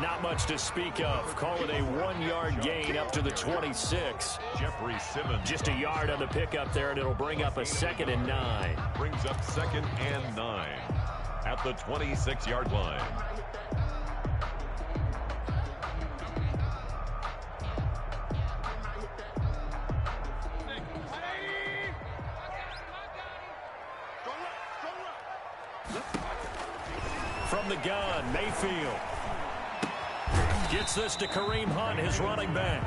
not much to speak of. Call it a 1-yard gain up to the 26. Jeffrey Simmons. Just a yard on the pickup there, and it'll bring up a 2nd and 9. Brings up 2nd and 9 at the 26-yard line. From the gun, Mayfield gets this to Kareem Hunt, his running back.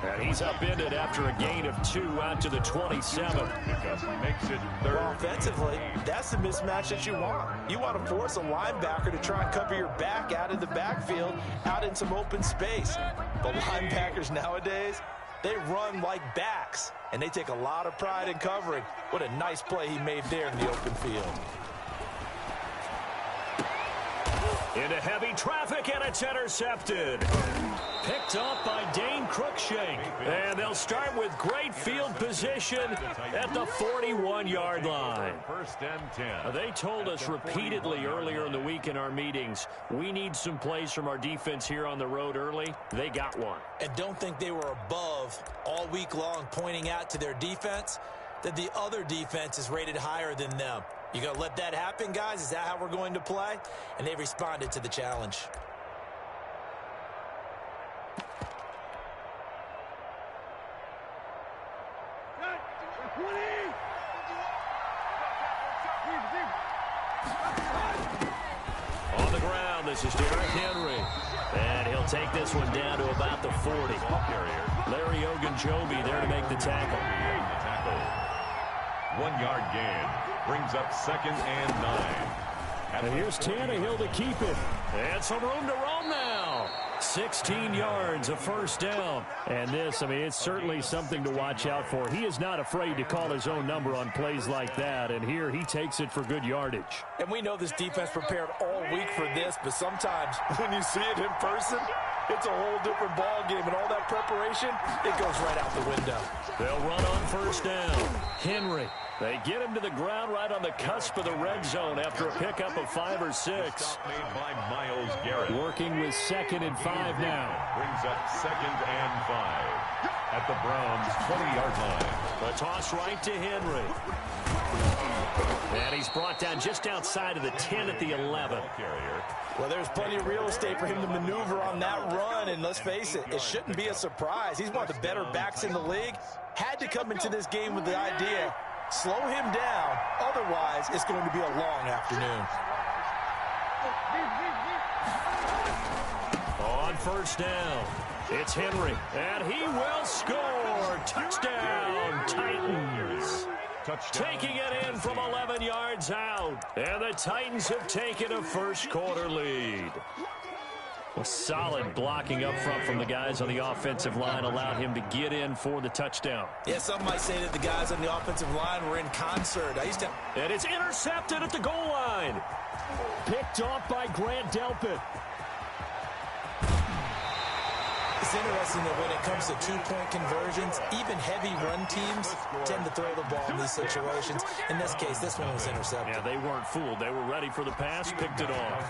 And he's upended after a gain of 2 out to the 27. Because he makes it 3rd. Well, offensively, that's the mismatch that you want. You want to force a linebacker to try and cover your back out in the backfield, out in some open space. But linebackers nowadays, they run like backs, and they take a lot of pride in covering. What a nice play he made there in the open field. Into heavy traffic, and it's intercepted. Picked up by Dane Cruikshank. And they'll start with great field position at the 41-yard line. 1st and 10. They told us repeatedly earlier in the week in our meetings, we need some plays from our defense here on the road early. They got one. And don't think they were above all week long pointing out to their defense that the other defense is rated higher than them. You going to let that happen, guys? Is that how we're going to play? And they responded to the challenge. On the ground, this is Derrick Henry. And he'll take this one down to about the 40. Larry Ogunjobi there to make the tackle. 1-yard gain. Brings up 2nd and 9. And here's Tannehill to keep it. And some room to roam now. 16 yards, a 1st down. And this, I mean, it's certainly something to watch out for. He is not afraid to call his own number on plays like that. And here he takes it for good yardage. And we know this defense prepared all week for this, but sometimes when you see it in person, it's a whole different ball game. And all that preparation, it goes right out the window. They'll run on 1st down. Henry. They get him to the ground right on the cusp of the red zone after a pickup of 5 or 6. Made by Myles Garrett. Working with 2nd and 5 now. Brings up 2nd and 5 at the Browns' 20-yard line. A toss right to Henry. And he's brought down just outside of the 10 at the 11. Well, there's plenty of real estate for him to maneuver on that run, and let's face it, it shouldn't be a surprise. He's one of the better backs in the league. Had to come into this game with the idea, slow him down, otherwise it's going to be a long afternoon. On 1st down, it's Henry, and he will score. Touchdown, Titans. Taking it in from 11 yards out. And the Titans have taken a 1st quarter lead. A solid blocking up front from the guys on the offensive line allowed him to get in for the touchdown. Yeah, some might say that the guys on the offensive line were in concert. And it's intercepted at the goal line. Picked off by Grant Delpit. It's interesting that when it comes to 2-point conversions, even heavy run teams tend to throw the ball in these situations. In this case, this one was intercepted. Yeah, they weren't fooled. They were ready for the pass, picked it off.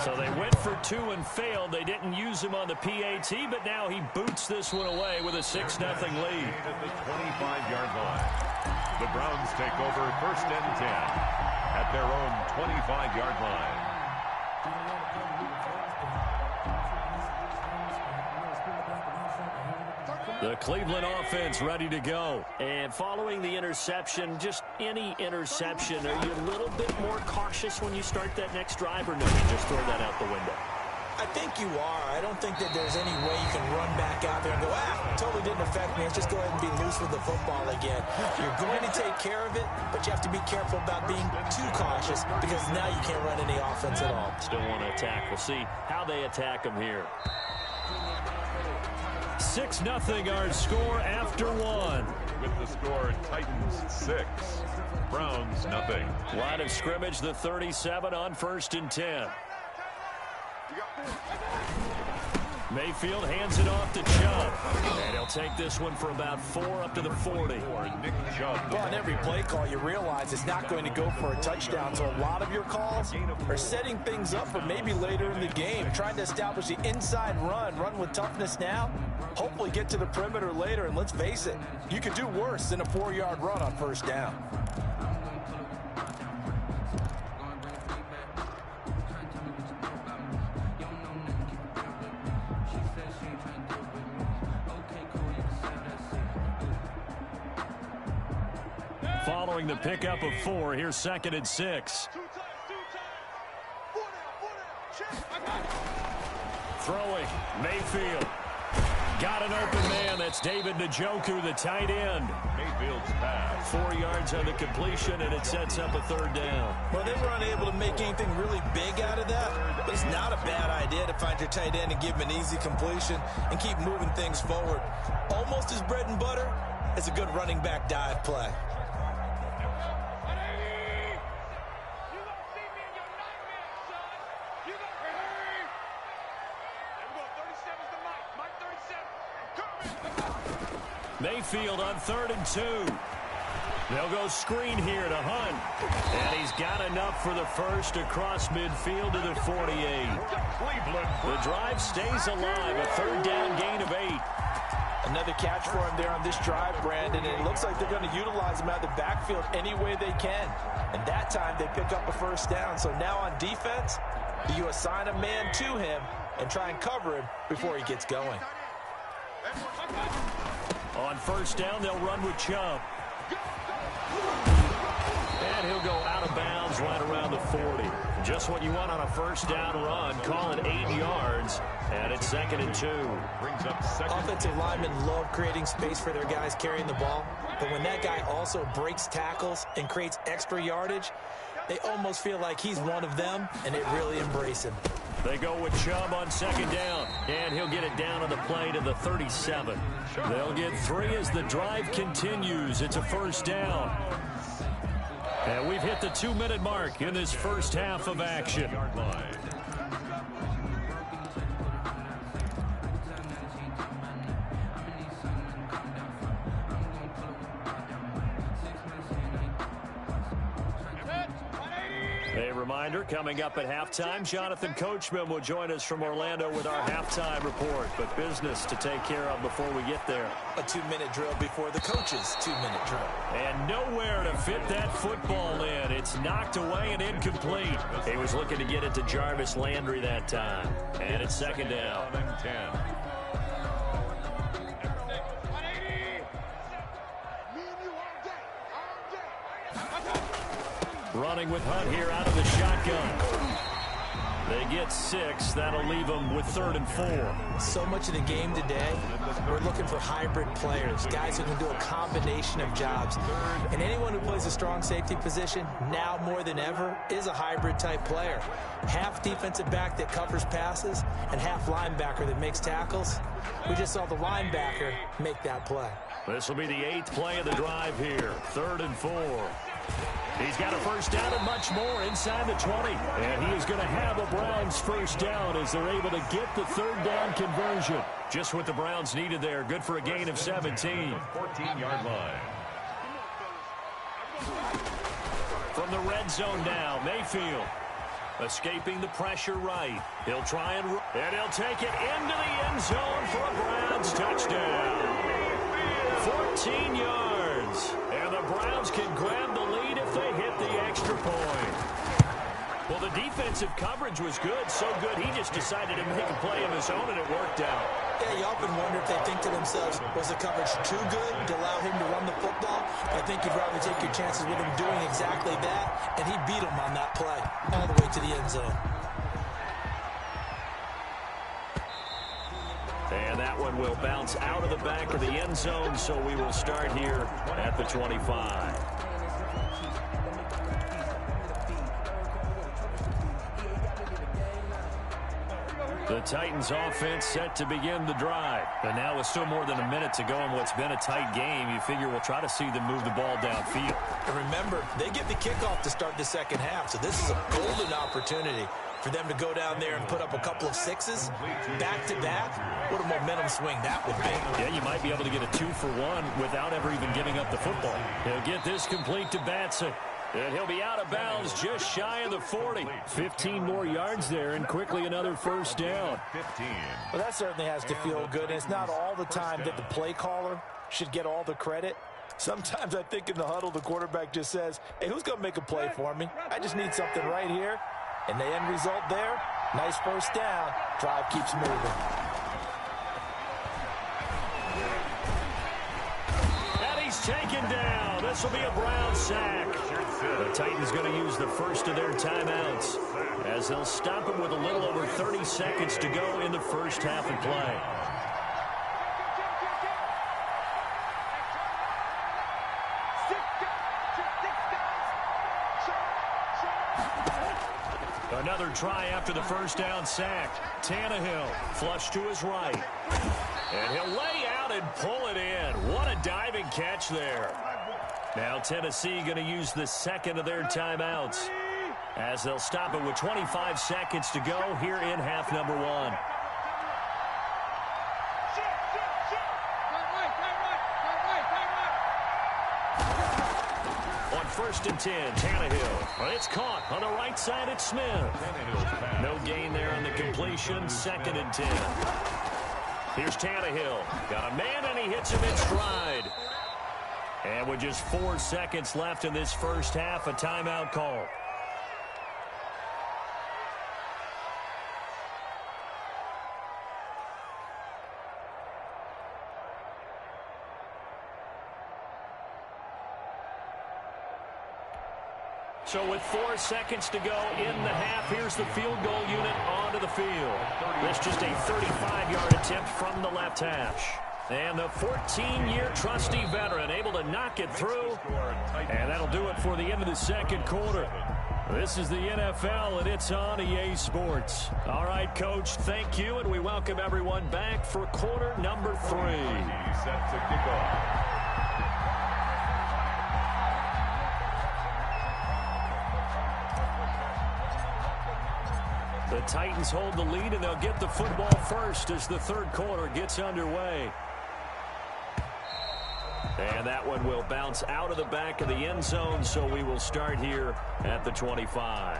So they went for 2 and failed. They didn't use him on the PAT, but now he boots this one away with a 6-0 lead. At the 25-yard line, the Browns take over 1st and 10 at their own 25-yard line. The Cleveland offense ready to go. And following the interception, just any interception, are you a little bit more cautious when you start that next drive, or no, you just throw that out the window? I think you are. I don't think that there's any way you can run back out there and go, totally didn't affect me. Let's just go ahead and be loose with the football again. You're going to take care of it, but you have to be careful about being too cautious because now you can't run any offense at all. Still want to attack. We'll see how they attack them here. 6-0 our score after 1. With the score, Titans 6, Browns nothing. Line of scrimmage, the 37 on 1st and 10. Mayfield hands it off to Chubb. And he'll take this one for about 4 up to the 40. Nick Chubb. Well, on every play call, you realize it's not going to go for a touchdown. So a lot of your calls are setting things up for maybe later in the game, trying to establish the inside run with toughness now, hopefully get to the perimeter later. And let's face it, you could do worse than a 4-yard run on first down. Following the pickup of 4, here's 2nd and 6. Throwing, Mayfield. Got an open man. That's David Njoku, the tight end. Mayfield's pass. 4 yards on the completion, and it sets up a 3rd down. Well, they were unable to make anything really big out of that, but it's not a bad idea to find your tight end and give him an easy completion and keep moving things forward. Almost as bread and butter as a good running back dive play. Mayfield on 3rd and 2. They'll go screen here to Hunt. And he's got enough for the first across midfield to the 48. The drive stays alive. A 3rd down gain of 8. Another catch for him there on this drive, Brandon, and it looks like they're going to utilize him out of the backfield any way they can. And that time they pick up a 1st down. So now on defense, you assign a man to him and try and cover him before he gets going. On 1st down, they'll run with Chubb. And he'll go out of bounds right around the 40. Just what you want on a 1st down run. Call it 8 yards. And it's 2nd and 2. Brings up 2nd. Offensive linemen love creating space for their guys carrying the ball. But when that guy also breaks tackles and creates extra yardage, they almost feel like he's one of them, and they really embrace him. They go with Chubb on 2nd down, and he'll get it down on the play to the 37. They'll get 3 as the drive continues. It's a 1st down. And we've hit the 2-minute mark in this first half of action. A reminder, coming up at halftime, Jonathan Coachman will join us from Orlando with our halftime report. But business to take care of before we get there. A 2-minute drill before the coach's 2-minute drill. And nowhere to fit that football in. It's knocked away and incomplete. He was looking to get it to Jarvis Landry that time. And it's 2nd down. 10. Running with Hunt here out of the shotgun. They get 6. That'll leave them with 3rd and 4. So much of the game today, we're looking for hybrid players, guys who can do a combination of jobs. And anyone who plays a strong safety position, now more than ever, is a hybrid type player. Half defensive back that covers passes and half linebacker that makes tackles. We just saw the linebacker make that play. This will be the 8th play of the drive here. 3rd and 4. He's got a 1st down and much more inside the 20. And he is going to have a Browns 1st down as they're able to get the 3rd down conversion. Just what the Browns needed there. Good for a gain of 17. 14-yard line. From the red zone now, Mayfield escaping the pressure right. He'll try and he'll take it into the end zone for a Browns touchdown. 14 yards. And the Browns can grab the lead if they hit the extra point. Well, the defensive coverage was good, so good he just decided to make a play of his own, and it worked out. Yeah, you often wonder if they think to themselves, was the coverage too good to allow him to run the football? I think you'd rather take your chances with him doing exactly that, and he beat him on that play all the way to the end zone. And that one will bounce out of the back of the end zone, so we will start here at the 25. The Titans offense set to begin the drive. And now with still more than a minute to go in what's been a tight game, you figure we'll try to see them move the ball downfield. And remember, they get the kickoff to start the second half, so this is a golden opportunity. For them to go down there and put up a couple of sixes back-to-back, what a momentum swing that would be. Yeah, you might be able to get a 2-for-1 without ever even giving up the football. He'll get this complete to Batson. And he'll be out of bounds just shy of the 40. 15 more yards there and quickly another first down. 15. Well, that certainly has to feel good. And it's not all the time that the play caller should get all the credit. Sometimes I think in the huddle, the quarterback just says, hey, who's going to make a play for me? I just need something right here. And the end result there, nice first down. Drive keeps moving. And he's taken down. This will be a Brown sack. The Titans going to use the first of their timeouts as they'll stop him with a little over 30 seconds to go in the first half of play. Another try after the first down sack. Tannehill flush to his right. And he'll lay out and pull it in. What a diving catch there. Now Tennessee going to use the second of their timeouts as they'll stop it with 25 seconds to go here in half number one. On 1st and 10, Tannehill. Well, it's caught on the right side at Smith. No gain there on the completion. 2nd and 10. Here's Tannehill. Got a man, and he hits him in stride. And with just 4 seconds left in this first half, a timeout call. So with 4 seconds to go in the half, here's the field goal unit onto the field. That's just a 35-yard attempt from the left hash. And the 14-year trusty veteran able to knock it through. And that'll do it for the end of the second quarter. This is the NFL, and it's on EA Sports. All right, Coach, thank you, and we welcome everyone back for quarter number 3. Set to kick off. The Titans hold the lead, and they'll get the football first as the third quarter gets underway. And that one will bounce out of the back of the end zone, so we will start here at the 25.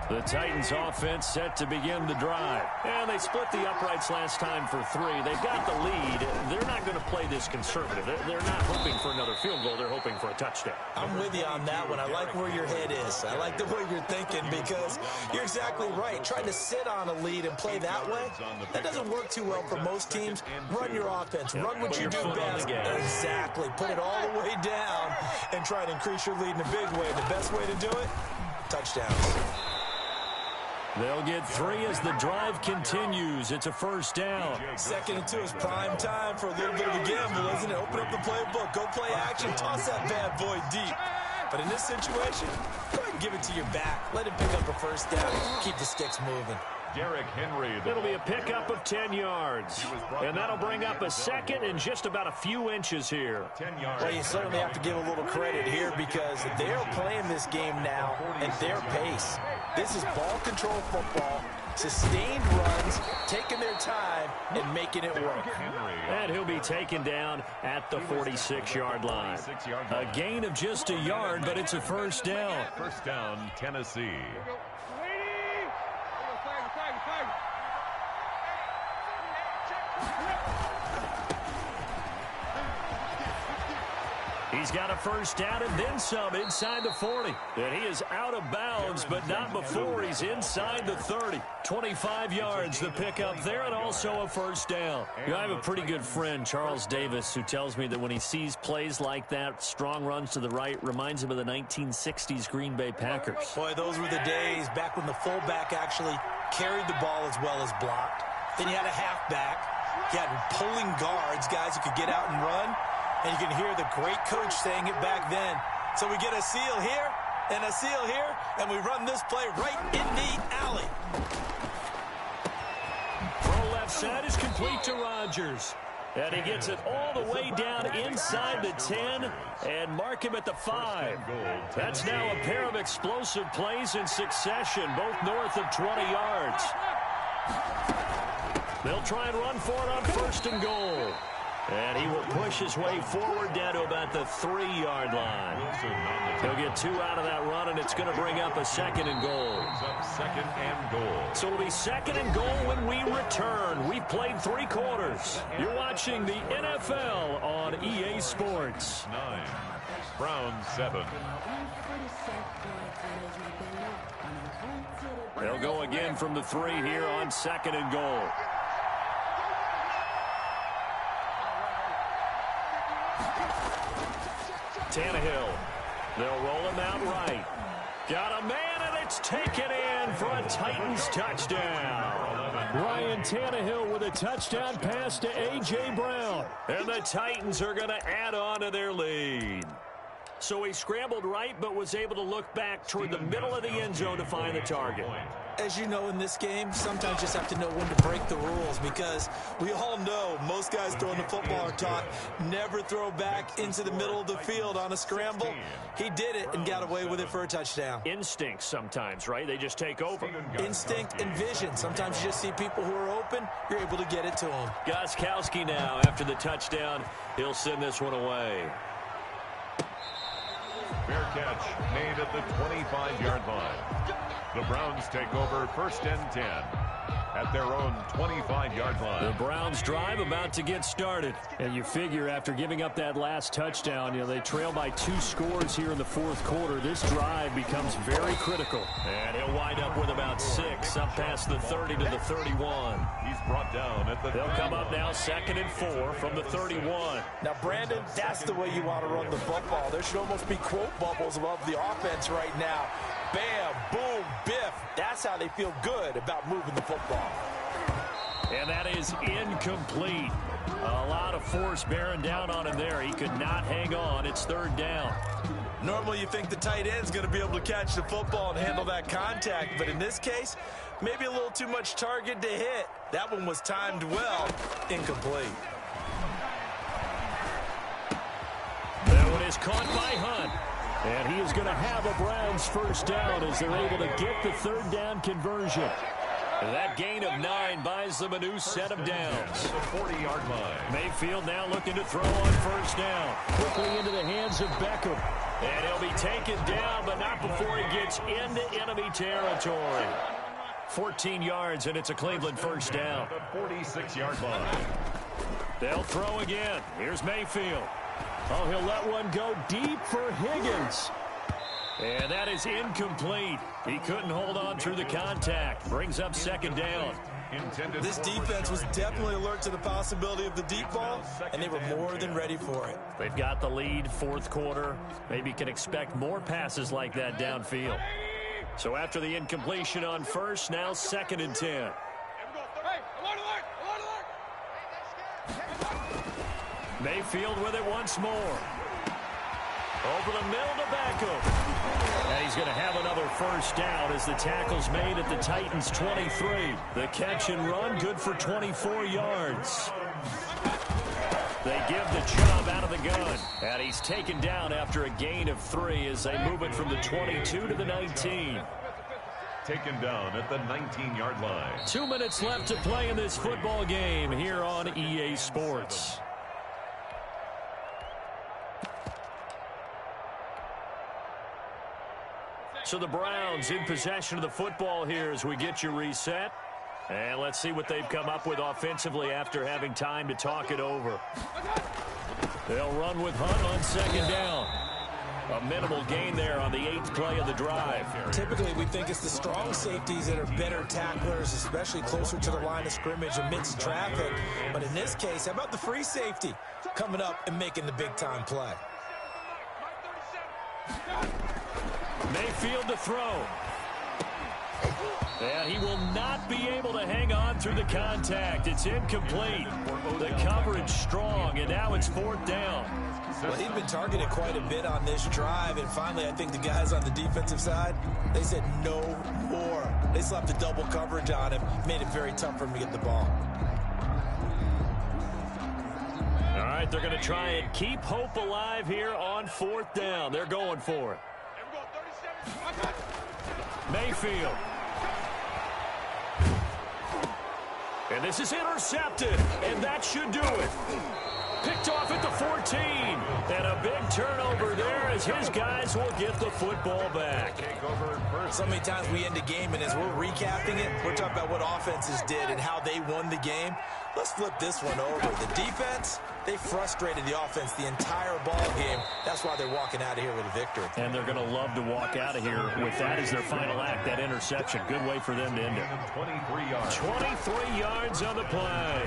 The Titans offense set to begin the drive. And they split the uprights last time for 3. They've got the lead. They're not going to play this conservative. They're not hoping for another field goal. They're hoping for a touchdown. I'm with you on that one. I like where your head is. I like the way you're thinking because you're exactly right. Trying to sit on a lead and play that way, that doesn't work too well for most teams. Run your offense. Run what you do best. Exactly. Put it all the way down and try to increase your lead in a big way. The best way to do it, touchdowns. They'll get 3 as the drive continues. It's a first down. 2nd and 2 is prime time for a little bit of a gamble, isn't it? Open up the playbook. Go play action. Toss that bad boy deep. But in this situation, go ahead and give it to your back. Let him pick up a first down. Keep the sticks moving. Derrick Henry. It'll be a pickup of 10 yards. And that'll bring up a second and just about a few inches here. 10 yards. Well, you certainly have to give a little credit here because they're playing this game now at their pace. This is ball control football, sustained runs, taking their time, and making it work. And he'll be taken down at the 46-yard line. A gain of just a yard, but it's a first down. First down, Tennessee. He's got a first down and then some inside the 40. And he is out of bounds, but not before he's inside the 30. 25 yards the pickup there and also a first down. I have a pretty good friend, Charles Davis, who tells me that when he sees plays like that, strong runs to the right, reminds him of the 1960s Green Bay Packers. Boy, those were the days back when the fullback actually carried the ball as well as blocked. Then you had a halfback. You had pulling guards, guys who could get out and run. And you can hear the great coach saying it back then. So we get a seal here, And a seal here, and we run this play right in the alley. Throw left side is complete to Rodgers. And he gets it all the way down inside the 10 and mark him at the 5. That's now a pair of explosive plays in succession, both north of 20 yards. They'll try and run for it on 1st and goal. And he will push his way forward down to about the 3-yard line. He'll get 2 out of that run, and it's going to bring up a 2nd and goal. Second and goal. So it'll be 2nd and goal when we return. We've played 3 quarters. You're watching the NFL on EA Sports. 9. Browns 7. They'll go again from the 3 here on 2nd and goal. Tannehill. They'll roll him out right. Got a man, and it's taken in for a Titans touchdown. Ryan Tannehill with a touchdown pass to A.J. Brown. And the Titans are going to add on to their lead. So he scrambled right, but was able to look back toward the middle of the end zone to find the target. As you know, in this game, sometimes you just have to know when to break the rules, because we all know most guys throwing the football are taught never throw back into the middle of the field on a scramble. He did it and got away with it for a touchdown. Instinct sometimes, right? They just take over. Instinct and vision. Sometimes you just see people who are open, you're able to get it to them. Gostkowski now, after the touchdown, he'll send this one away. Fair catch made at the 25-yard line. The Browns take over 1st and 10 at their own 25-yard line. The Browns drive about to get started. And you figure after giving up that last touchdown, they trail by 2 scores here in the 4th quarter. This drive becomes very critical. And he'll wind up with about 6 up past the 30 to the 31. He's brought down at the... They'll come up now 2nd and 4 from the 31. Now, Brandon, that's the way you want to run the football. There should almost be quote bubbles above the offense right now. Bam, boom, biff. That's how they feel good about moving the football. And that is incomplete. A lot of force bearing down on him there. He could not hang on. It's 3rd down. Normally you think the tight end's going to be able to catch the football and handle that contact, but in this case, maybe a little too much target to hit. That one was timed well. Incomplete. That one is caught by Hunt. And he is going to have a Browns 1st down as they're able to get the 3rd down conversion. And that gain of 9 buys them a new set of downs. The 40-yard line. Mayfield now looking to throw on 1st down. Quickly into the hands of Beckham. And he'll be taken down, but not before he gets into enemy territory. 14 yards, and it's a Cleveland 1st down. The 46-yard line. They'll throw again. Here's Mayfield. Oh, he'll let one go deep for Higgins. And that is incomplete. He couldn't hold on through the contact. Brings up 2nd down. This defense was definitely alert to the possibility of the deep ball, and they were more than ready for it. They've got the lead, 4th quarter. Maybe can expect more passes like that downfield. So after the incompletion on 1st, now 2nd and 10. Mayfield with it once more. Over the middle to Beckham. And he's going to have another 1st down as the tackle's made at the Titans' 23. The catch and run good for 24 yards. They give the job out of the gun. And he's taken down after a gain of 3 as they move it from the 22 to the 19. Taken down at the 19-yard line. 2 minutes left to play in this football game here on EA Sports. So the Browns in possession of the football here as we get you reset. And let's see what they've come up with offensively after having time to talk it over. They'll run with Hunt on 2nd down. A minimal gain there on the 8th play of the drive. Typically, we think it's the strong safeties that are better tacklers, especially closer to the line of scrimmage amidst traffic. But in this case, how about the free safety coming up and making the big-time play? Mayfield to throw. And he will not be able to hang on through the contact. It's incomplete. The coverage strong, and now it's 4th down. Well, he's been targeted quite a bit on this drive, and finally I think the guys on the defensive side, they said no more. They slapped the double coverage on him, made it very tough for him to get the ball. All right, they're going to try and keep hope alive here on 4th down. They're going for it. Mayfield. And this is intercepted, and that should do it. Picked off at the 14. And a big turnover there as his guys will get the football back. So many times we end a game, and as we're recapping it, we're talking about what offenses did and how they won the game. Let's flip this one over. The defense, they frustrated the offense the entire ball game. That's why they're walking out of here with a victory. And they're going to love to walk out of here with that as their final act, that interception. Good way for them to end it. 23 yards. 23 yards on the play.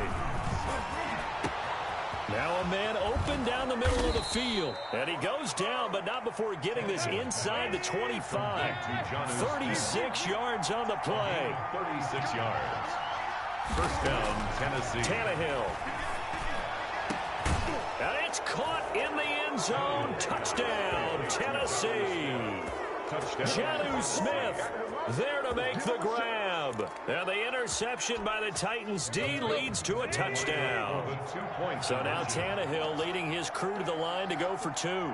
Now a man open down the middle of the field. And he goes down, but not before getting this inside the 25. 36 yards on the play. 36 yards. First down, Tennessee. Tannehill. And it's caught in the end zone. Touchdown, Tennessee. Jonnu Smith there to make the grab. And the interception by the Titans D leads to a touchdown. So now Tannehill leading his crew to the line to go for 2.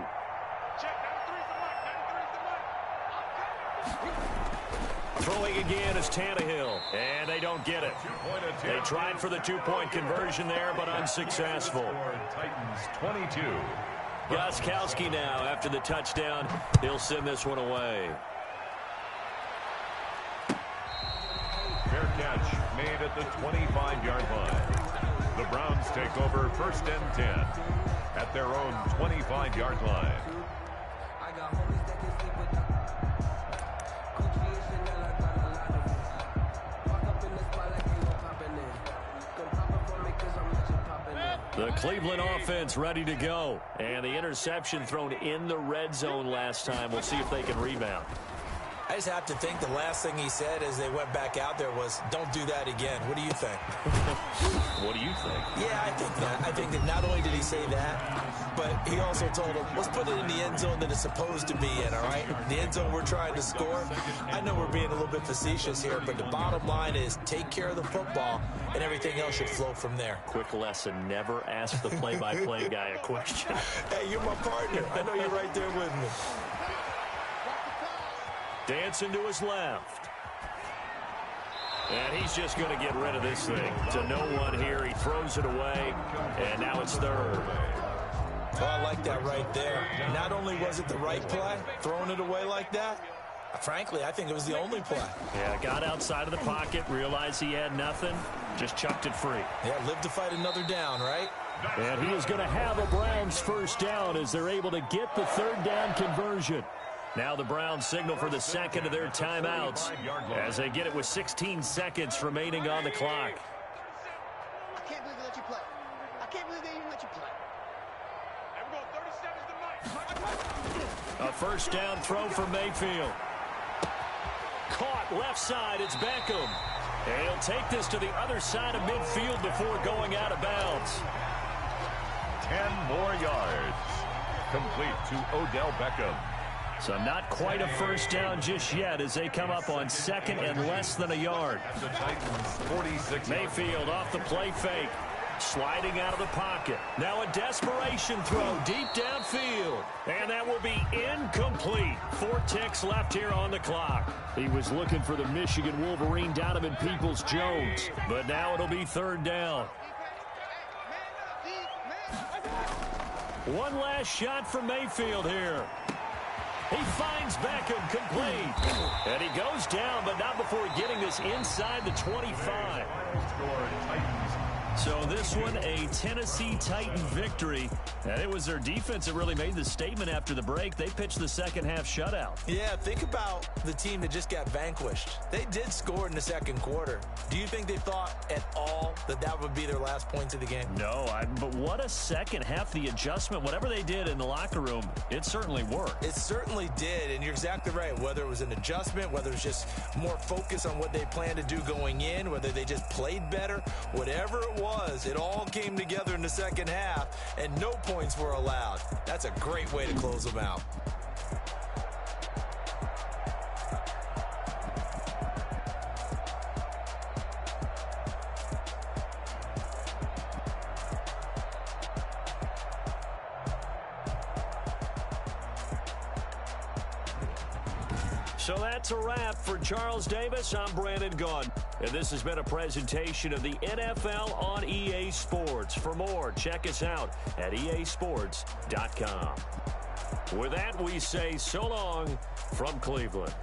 Throwing again is Tannehill, and they don't get it. They tried for the 2-point conversion there, but unsuccessful. Titans 22. Gostkowski now, after the touchdown, he'll send this one away. Fair catch made at the 25-yard line. The Browns take over 1st and 10 at their own 25-yard line. The Cleveland offense ready to go. And the interception thrown in the red zone last time. We'll see if they can rebound. I just have to think the last thing he said as they went back out there was, don't do that again. What do you think? What do you think? Yeah, I think that. I think that not only did he say that, but he also told him, let's put it in the end zone that it's supposed to be in, all right? The end zone we're trying to score. I know we're being a little bit facetious here, but the bottom line is take care of the football, and everything else should flow from there. Quick lesson, never ask the play-by-play guy a question. Hey, you're my partner. I know you're right there with me. Dancing to his left. And he's just going to get rid of this thing. To no one here. He throws it away. And now it's 3rd. Oh, I like that right there. Not only was it the right play, throwing it away like that, frankly, I think it was the only play. Yeah, got outside of the pocket, realized he had nothing, just chucked it free. Yeah, live to fight another down, right? And he is going to have a Browns 1st down as they're able to get the 3rd down conversion. Now the Browns signal for the 2nd of their timeouts as they get it with 16 seconds remaining on the clock. I can't believe they let you play. I can't believe they even let you play. A 1st down throw for Mayfield. Caught left side, it's Beckham. And he'll take this to the other side of midfield before going out of bounds. 10 more yards. Complete to Odell Beckham. So not quite a 1st down just yet as they come up on 2nd and less than a yard. The Titans 46. Mayfield off the play fake. Sliding out of the pocket. Now a desperation throw deep downfield. And that will be incomplete. 4 ticks left here on the clock. He was looking for the Michigan Wolverine Donovan Peoples-Jones. But now it'll be 3rd down. One last shot for Mayfield here. He finds Beckham complete. And he goes down, but not before getting this inside the 25. Score Titans So this one, a Tennessee Titan victory. And it was their defense that really made the statement after the break. They pitched the second half shutout. Yeah, think about the team that just got vanquished. They did score in the second quarter. Do you think they thought at all that that would be their last points of the game? No, but what a second half. The adjustment, whatever they did in the locker room, it certainly worked. It certainly did, and you're exactly right. Whether it was an adjustment, whether it was just more focus on what they planned to do going in, whether they just played better, whatever it was, it all came together in the second half, and no points were allowed. That's a great way to close them out. So that's a wrap for Charles Davis. I'm Brandon Gaudin, and this has been a presentation of the NFL on EA Sports. For more, check us out at easports.com. With that, we say so long from Cleveland.